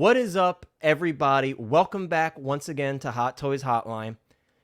What is up, everybody? Welcome back once again to Hot Toys Hotline.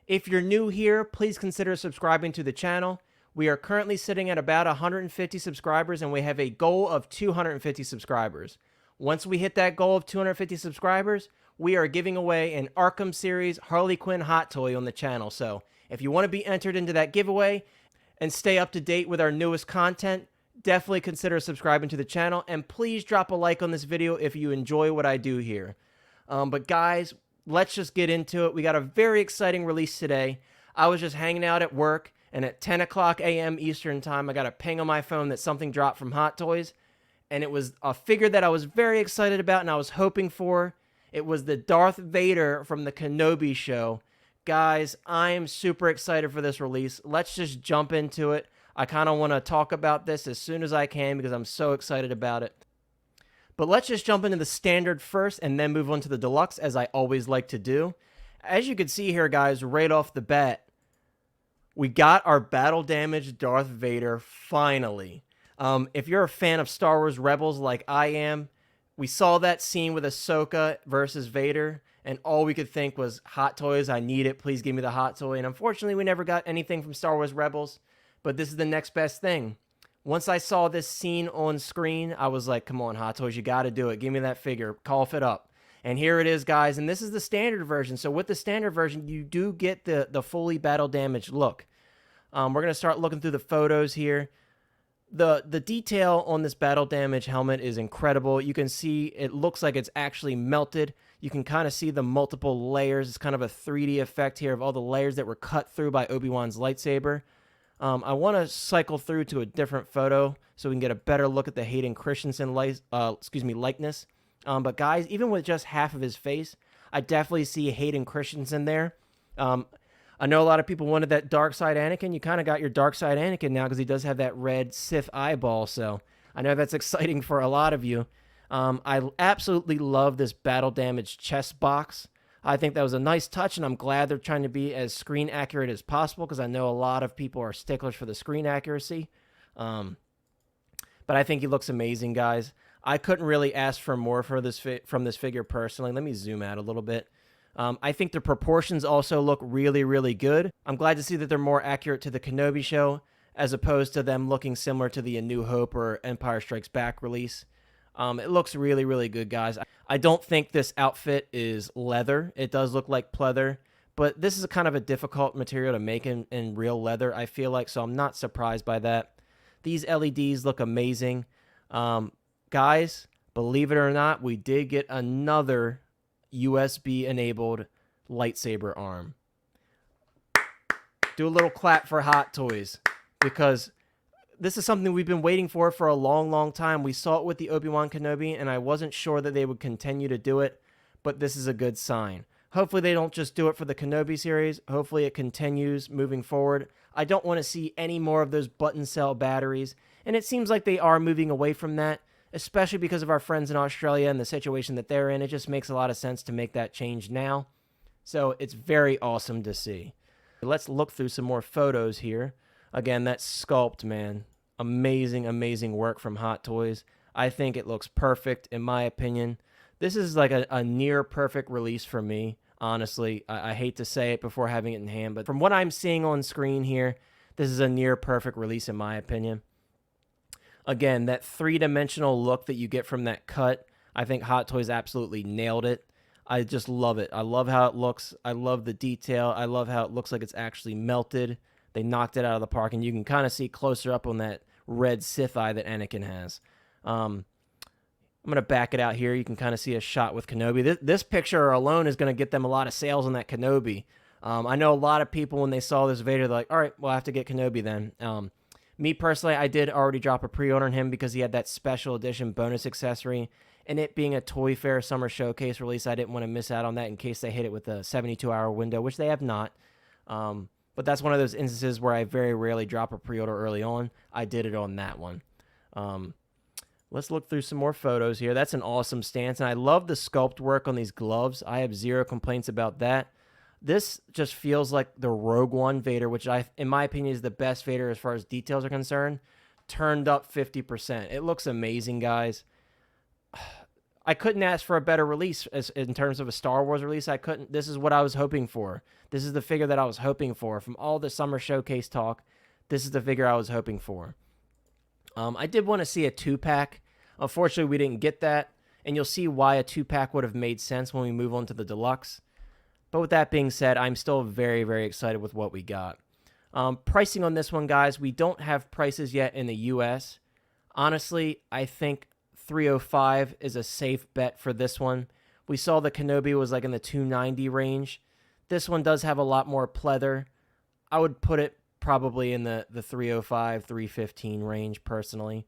If you're new here, please consider subscribing to the channel. We are currently sitting at about 150 subscribers, and we have a goal of 250 subscribers. Once we hit that goal of 250 subscribers, we are giving away an Arkham series Harley Quinn hot toy on the channel. So if you want to be entered into that giveaway and stay up to date with our newest content, definitely consider subscribing to the channel, and please drop a like on this video if you enjoy what I do here. But guys, let's just get into it. We got a very exciting release today. I was just hanging out at work, and at 10 o'clock a.m. Eastern time, I got a ping on my phone that something dropped from Hot Toys, and it was a figure that I was very excited about and I was hoping for. It was the Darth Vader from the Kenobi show. Guys, I'm super excited for this release. Let's just jump into it. I kind of want to talk about this as soon as I can because I'm so excited about it. But let's just jump into the standard first and then move on to the deluxe, as I always like to do. As you can see here, guys, right off the bat, we got our battle damaged Darth Vader finally. If you're a fan of Star Wars Rebels like I am, we saw that scene with Ahsoka versus Vader, and all we could think was, Hot Toys, I need it. Please give me the hot toy. And unfortunately, we never got anything from Star Wars Rebels. But this is the next best thing. Once I saw this scene on screen, I was like, come on, Hot Toys, you got to do it. Give me that figure. Cough it up. And here it is, guys. And this is the standard version. So with the standard version, you do get the fully battle damaged look. We're going to start looking through the photos here. The detail on this battle damage helmet is incredible. You can see it looks like it's actually melted. You can kind of see the multiple layers. It's kind of a 3D effect here of all the layers that were cut through by Obi-Wan's lightsaber. I want to cycle through to a different photo so we can get a better look at the Hayden Christensen likeness. But guys, even with just half of his face, I definitely see Hayden Christensen there. I know a lot of people wanted that dark side Anakin. You kind of got your dark side Anakin now because he does have that red Sith eyeball. So I know that's exciting for a lot of you. I absolutely love this battle damaged chest box. I think that was a nice touch, and I'm glad they're trying to be as screen accurate as possible because I know a lot of people are sticklers for the screen accuracy. But I think he looks amazing, guys. I couldn't really ask for more for this from this figure personally. Let me zoom out a little bit. I think the proportions also look really, really good. I'm glad to see that they're more accurate to the Kenobi show as opposed to them looking similar to the A New Hope or Empire Strikes Back release. It looks really, really good, guys. I don't think this outfit is leather. It does look like pleather, but this is a kind of a difficult material to make in real leather, I feel like, so I'm not surprised by that. These LEDs look amazing. Guys, believe it or not, we did get another USB-enabled lightsaber arm. Do a little clap for Hot Toys, because this is something we've been waiting for a long, long time. We saw it with the Obi-Wan Kenobi, and I wasn't sure that they would continue to do it, but this is a good sign. Hopefully they don't just do it for the Kenobi series. Hopefully it continues moving forward. I don't want to see any more of those button cell batteries, and it seems like they are moving away from that, especially because of our friends in Australia and the situation that they're in. It just makes a lot of sense to make that change now. So it's very awesome to see. Let's look through some more photos here. Again, that sculpt, man, amazing, amazing work from Hot Toys. I think it looks perfect, in my opinion. This is like a near perfect release for me, honestly. I hate to say it before having it in hand, but from what I'm seeing on screen here, this is a near perfect release, in my opinion. Again, that three-dimensional look that you get from that cut, I think Hot Toys absolutely nailed it. I just love it. I love how it looks. I love the detail. I love how it looks like it's actually melted. They knocked it out of the park, and you can kind of see closer up on that red Sith eye that Anakin has. I'm going to back it out here. You can kind of see a shot with Kenobi. This picture alone is going to get them a lot of sales on that Kenobi. I know a lot of people, when they saw this Vader, they're like, all right, well, I have to get Kenobi then. Me personally, I did already drop a pre-order on him because he had that special edition bonus accessory. And it being a Toy Fair Summer Showcase release, I didn't want to miss out on that in case they hit it with a 72-hour window, which they have not. But that's one of those instances where I very rarely drop a pre-order early on. I did it on that one. Let's look through some more photos here. That's an awesome stance, and I love the sculpt work on these gloves. I have zero complaints about that. This just feels like the Rogue One Vader, which in my opinion is the best Vader as far as details are concerned, turned up 50%. It looks amazing, guys. I couldn't ask for a better release in terms of a Star Wars release. I couldn't. This is what I was hoping for. This is the figure that I was hoping for. From all the summer showcase talk, this is the figure I was hoping for. I did want to see a 2-pack. Unfortunately, we didn't get that, and you'll see why a 2-pack would have made sense when we move on to the Deluxe. But with that being said, I'm still very, very excited with what we got. Pricing on this one, guys, we don't have prices yet in the U.S. Honestly, I think $305 is a safe bet for this one. We saw the Kenobi was like in the $290 range. This one does have a lot more pleather. I would put it probably in the $305, $315 range personally.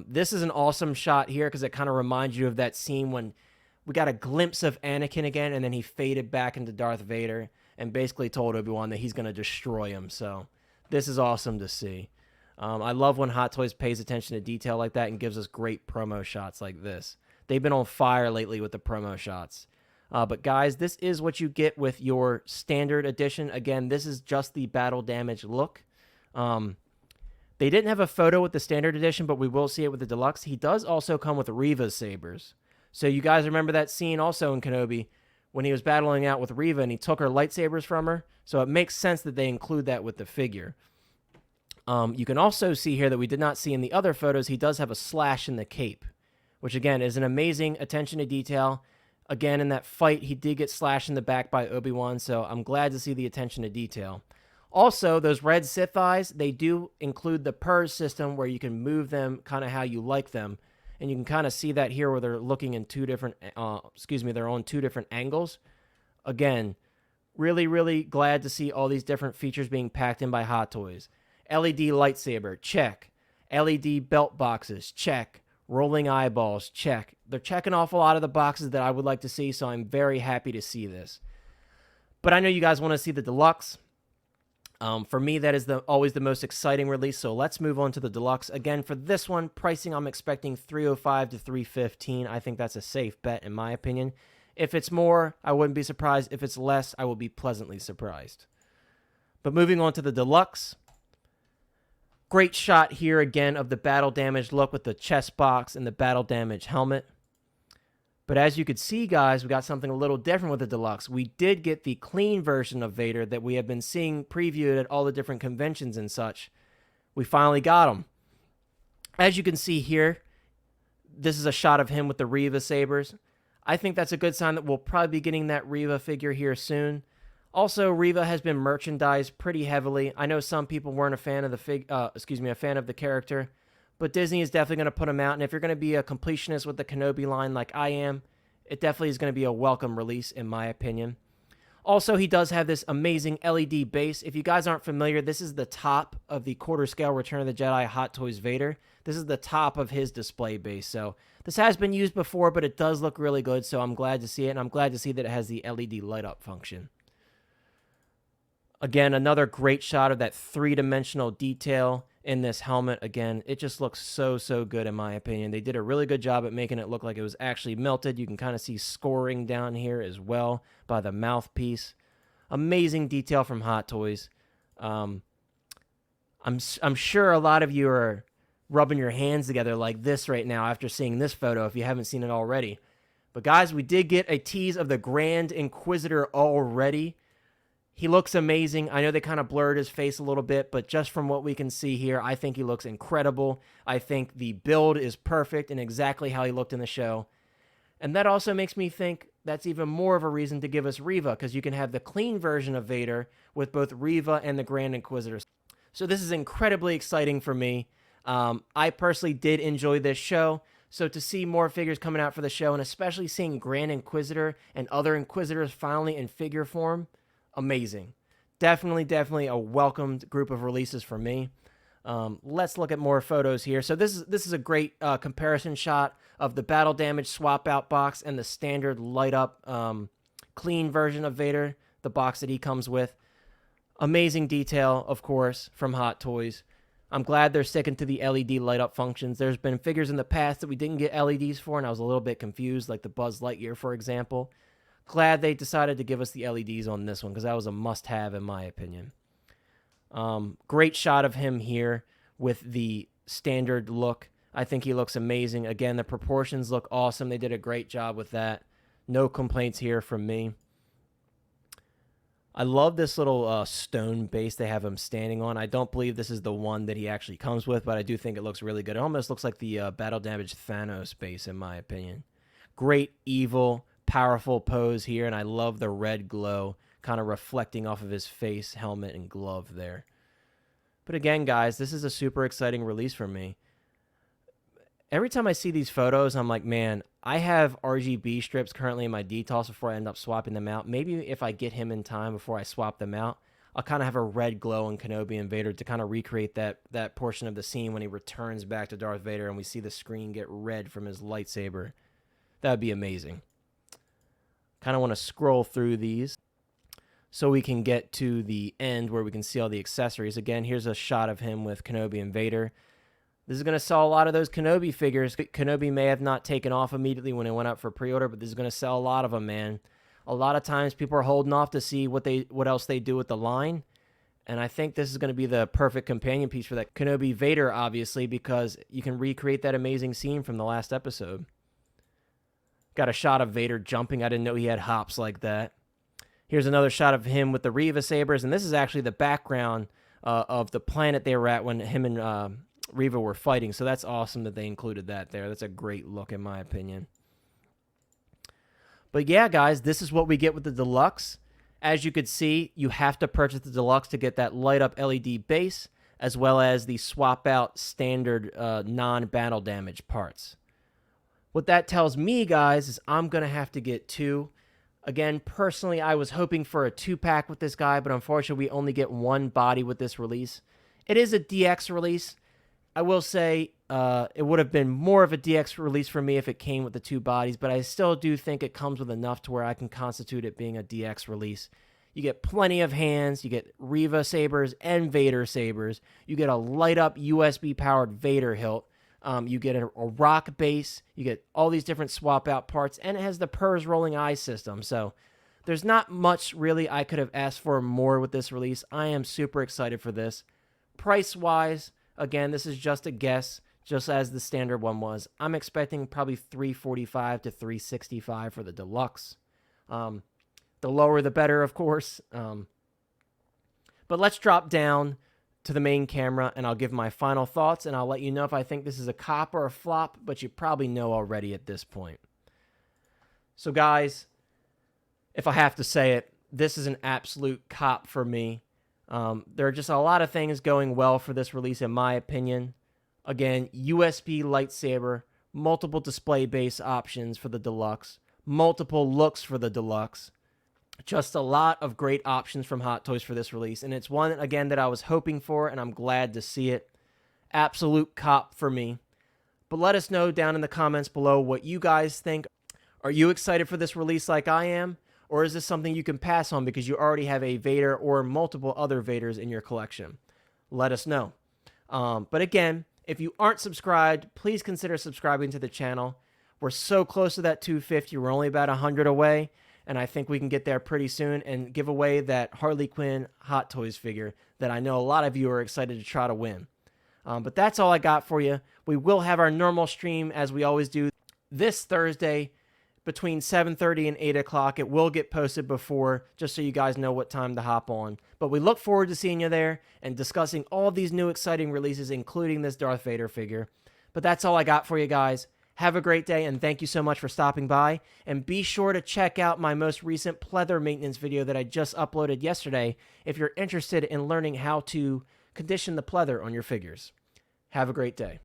This is an awesome shot here because it kind of reminds you of that scene when we got a glimpse of Anakin again, and then he faded back into Darth Vader and basically told Obi-Wan that he's going to destroy him. So this is awesome to see. I love when Hot Toys pays attention to detail like that and gives us great promo shots like this. They've been on fire lately with the promo shots. But guys, this is what you get with your standard edition. Again, this is just the battle damage look. They didn't have a photo with the standard edition, but we will see it with the Deluxe. He does also come with Reva's sabers. So you guys remember that scene also in Kenobi when he was battling out with Reva and he took her lightsabers from her. So it makes sense that they include that with the figure. You can also see here that we did not see in the other photos, he does have a slash in the cape, which again is an amazing attention to detail. Again, in that fight, he did get slashed in the back by Obi-Wan, so I'm glad to see the attention to detail. Also, those red Sith eyes, they do include the purge system where you can move them kind of how you like them. And you can kind of see that here where they're looking in they're on two different angles. Again, really, really glad to see all these different features being packed in by Hot Toys. LED lightsaber, check. LED belt boxes, check. Rolling eyeballs, check. They're checking off a lot of the boxes that I would like to see, so I'm very happy to see this. But I know you guys want to see the Deluxe. For me, that is always the most exciting release, so let's move on to the Deluxe. Again, for this one, pricing, I'm expecting $305 to $315. I think that's a safe bet, in my opinion. If it's more, I wouldn't be surprised. If it's less, I will be pleasantly surprised. But moving on to the Deluxe. Great shot here again of the battle damage look with the chest box and the battle damage helmet. But as you could see, guys, we got something a little different with the Deluxe. We did get the clean version of Vader that we have been seeing previewed at all the different conventions and such. We finally got him. As you can see here, this is a shot of him with the Reva sabers. I think that's a good sign that we'll probably be getting that Reva figure here soon. Also, Reva has been merchandised pretty heavily. I know some people weren't a fan of a fan of the character, but Disney is definitely going to put him out. And if you're going to be a completionist with the Kenobi line like I am, it definitely is going to be a welcome release, in my opinion. Also, he does have this amazing LED base. If you guys aren't familiar, this is the top of the quarter-scale Return of the Jedi Hot Toys Vader. This is the top of his display base. So this has been used before, but it does look really good. So I'm glad to see it, and I'm glad to see that it has the LED light-up function. Again, another great shot of that three-dimensional detail in this helmet. Again, it just looks so, so good in my opinion. They did a really good job at making it look like it was actually melted. You can kind of see scoring down here as well by the mouthpiece. Amazing detail from Hot Toys. I'm sure a lot of you are rubbing your hands together like this right now after seeing this photo if you haven't seen it already. But guys, we did get a tease of the Grand Inquisitor already. He looks amazing. I know they kind of blurred his face a little bit, but just from what we can see here, I think he looks incredible. I think the build is perfect and exactly how he looked in the show. And that also makes me think that's even more of a reason to give us Reva, because you can have the clean version of Vader with both Reva and the Grand Inquisitor. So this is incredibly exciting for me. I personally did enjoy this show. So to see more figures coming out for the show, and especially seeing Grand Inquisitor and other Inquisitors finally in figure form, amazing. Definitely a welcomed group of releases for me. Let's look at more photos here. So this is a great comparison shot of the battle damage swap out box and the standard light up clean version of Vader, the box that he comes with. Amazing detail, of course, from Hot Toys. I'm glad they're sticking to the LED light up functions. There's been figures in the past that we didn't get LEDs for, and I was a little bit confused, like the Buzz Lightyear, for example. Glad they decided to give us the LEDs on this one, because that was a must-have in my opinion. Great shot of him here with the standard look. I think he looks amazing. Again, the proportions look awesome. They did a great job with that. No complaints here from me. I love this little stone base they have him standing on. I don't believe this is the one that he actually comes with, but I do think it looks really good. It almost looks like the battle damaged Thanos base, in my opinion. Great, evil, powerful pose here, and I love the red glow kind of reflecting off of his face, helmet, and glove there. But again, guys, this is a super exciting release for me. Every time I see these photos, I'm like, man, I have RGB strips currently in my DTOS before I end up swapping them out. Maybe if I get him in time before I swap them out, I'll kind of have a red glow in Kenobi and Vader to kind of recreate that portion of the scene when he returns back to Darth Vader and we see the screen get red from his lightsaber. That would be amazing. Kind of want to scroll through these so we can get to the end where we can see all the accessories. Again, here's a shot of him with Kenobi and Vader. This is going to sell a lot of those Kenobi figures. Kenobi may have not taken off immediately when it went up for pre-order, but this is going to sell a lot of them, man. A lot of times people are holding off to see what else they do with the line. And I think this is going to be the perfect companion piece for that Kenobi Vader, obviously, because you can recreate that amazing scene from the last episode. Got a shot of Vader jumping. I didn't know he had hops like that. Here's another shot of him with the Reva sabers, and this is actually the background of the planet they were at when him and Reva were fighting, so that's awesome that they included that there. That's a great look in my opinion. But yeah, guys, this is what we get with the Deluxe. As you could see, you have to purchase the Deluxe to get that light up LED base, as well as the swap out standard non-battle damage parts. What that tells me, guys, is I'm going to have to get two. Again, personally, I was hoping for a 2-pack with this guy, but unfortunately, we only get one body with this release. It is a DX release. I will say it would have been more of a DX release for me if it came with the 2 bodies, but I still do think it comes with enough to where I can constitute it being a DX release. You get plenty of hands, you get Reva sabers and Vader sabers, you get a light-up USB-powered Vader hilt, you get a rock base, you get all these different swap-out parts, and it has the PERS rolling eye system, so there's not much really I could have asked for more with this release. I am super excited for this. Price-wise, again, this is just a guess, just as the standard one was. I'm expecting probably $345 to $365 for the Deluxe. The lower the better, of course. But let's drop down to the main camera, and I'll give my final thoughts, and I'll let you know if I think this is a cop or a flop, but you probably know already at this point. So, guys, if I have to say it, this is an absolute cop for me. There are just a lot of things going well for this release, in my opinion. Again, USB lightsaber, multiple display base options for the Deluxe, multiple looks for the Deluxe. Just a lot of great options from Hot Toys for this release, and it's one, again, that I was hoping for, and I'm glad to see it. Absolute cop for me. But let us know down in the comments below what you guys think. Are you excited for this release like I am? Or is this something you can pass on because you already have a Vader or multiple other Vaders in your collection? Let us know. But again, if you aren't subscribed, please consider subscribing to the channel. We're so close to that 250. We're only about 100 away, and I think we can get there pretty soon and give away that Harley Quinn Hot Toys figure that I know a lot of you are excited to try to win. But that's all I got for you. We will have our normal stream, as we always do, this Thursday, between 7:30 and 8 o'clock. It will get posted before, just so you guys know what time to hop on. But we look forward to seeing you there and discussing all these new exciting releases, including this Darth Vader figure. But that's all I got for you guys. Have a great day, and thank you so much for stopping by. And be sure to check out my most recent pleather maintenance video that I just uploaded yesterday if you're interested in learning how to condition the pleather on your figures. Have a great day.